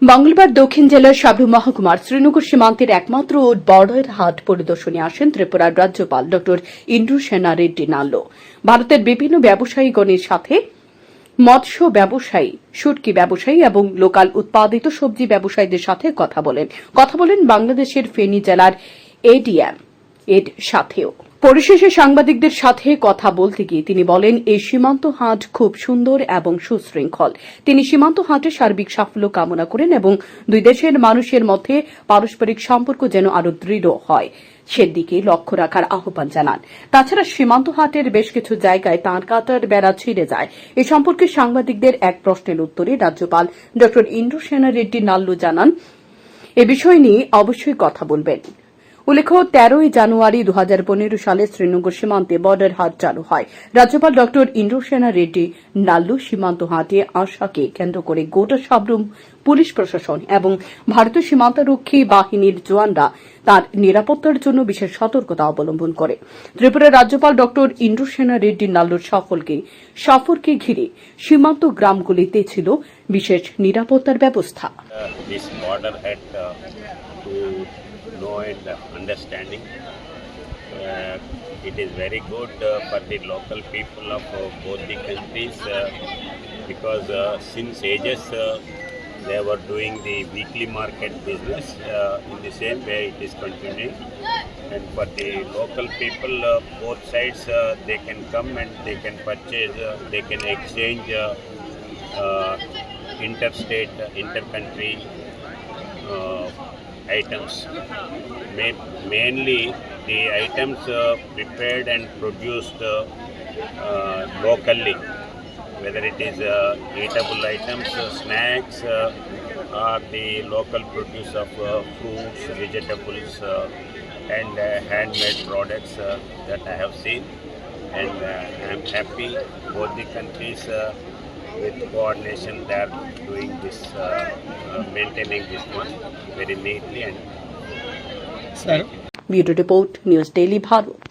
মঙ্গলবার দক্ষিণ জেলার সাবরু মহকুমার শ্রীনগর সীমান্তের একমাত্র বর্ডার হাট পরিদর্শনে আসেন ত্রিপুরার রাজ্যপাল ড ইন্দ্রসেনা রেড্ডি নাল্লো। ভারতের বিভিন্ন ব্যবসায়ীগণের সাথে মৎস্য ব্যবসায়ী, শুটকি ব্যবসায়ী এবং লোকাল উৎপাদিত সবজি ব্যবসায়ীদের সাথে কথা বলেন বাংলাদেশের ফেনী জেলার এডিএম এর সাথেও। পরিশেষে সাংবাদিকদের সাথে কথা বলতে গিয়ে তিনি বলেন, এই সীমান্ত হাট খুব সুন্দর এবং সুশৃঙ্খল। তিনি সীমান্ত হাটে সার্বিক সাফল্য কামনা করেন এবং দুই দেশের মানুষের মধ্যে পারস্পরিক সম্পর্ক যেন আরো দৃঢ় হয় সেদিকে লক্ষ্য রাখার আহ্বান জানান। তাছাড়া সীমান্ত হাটের বেশ কিছু জায়গায় তার কাটার বেড়া ছিঁড়ে যায়। এ সম্পর্কে সাংবাদিকদের এক প্রশ্নের উত্তরে রাজ্যপাল ড ইন্দ্রসেনা রেড্ডি নাল্লু জানান, এ বিষয় নিয়ে অবশ্যই কথা বলবেন। উল্লেখ্য, 13 জানুয়ারি 2015 সালে শ্রীনগর সীমান্তে বর্ডার হাট চালু হয়। রাজ্যপাল ড ইন্দ্রসেনা রেড্ডি নাল্লু সীমান্ত হাটে আসাকে কেন্দ্র করে গোটা সাবরুম পুলিশ প্রশাসন এবং ভারতীয় সীমান্তরক্ষী বাহিনীর জওয়ানরা তার নিরাপত্তার জন্য বিশেষ সতর্কতা অবলম্বন করে। ত্রিপুরার রাজ্যপাল ড ইন্দ্রসেনা রেড্ডি নাল্লুর সফরকে ঘিরে সীমান্ত গ্রামগুলিতে ছিল বিশেষ নিরাপত্তার ব্যবস্থা। Know and understanding. It is very good for the local people of both the countries because since ages they were doing the weekly market business. In the same way it is continuing, and for the local people both sides they can come and they can purchase, they can exchange interstate, intercountry items. Mainly the items prepared and produced locally, whether it is eatable items, snacks, or the local produce of fruits, vegetables, and handmade products that I have seen, and I am happy both the countries with coordination they are doing this, maintaining this one very neatly and Bureau Report, News Daily, Bharat.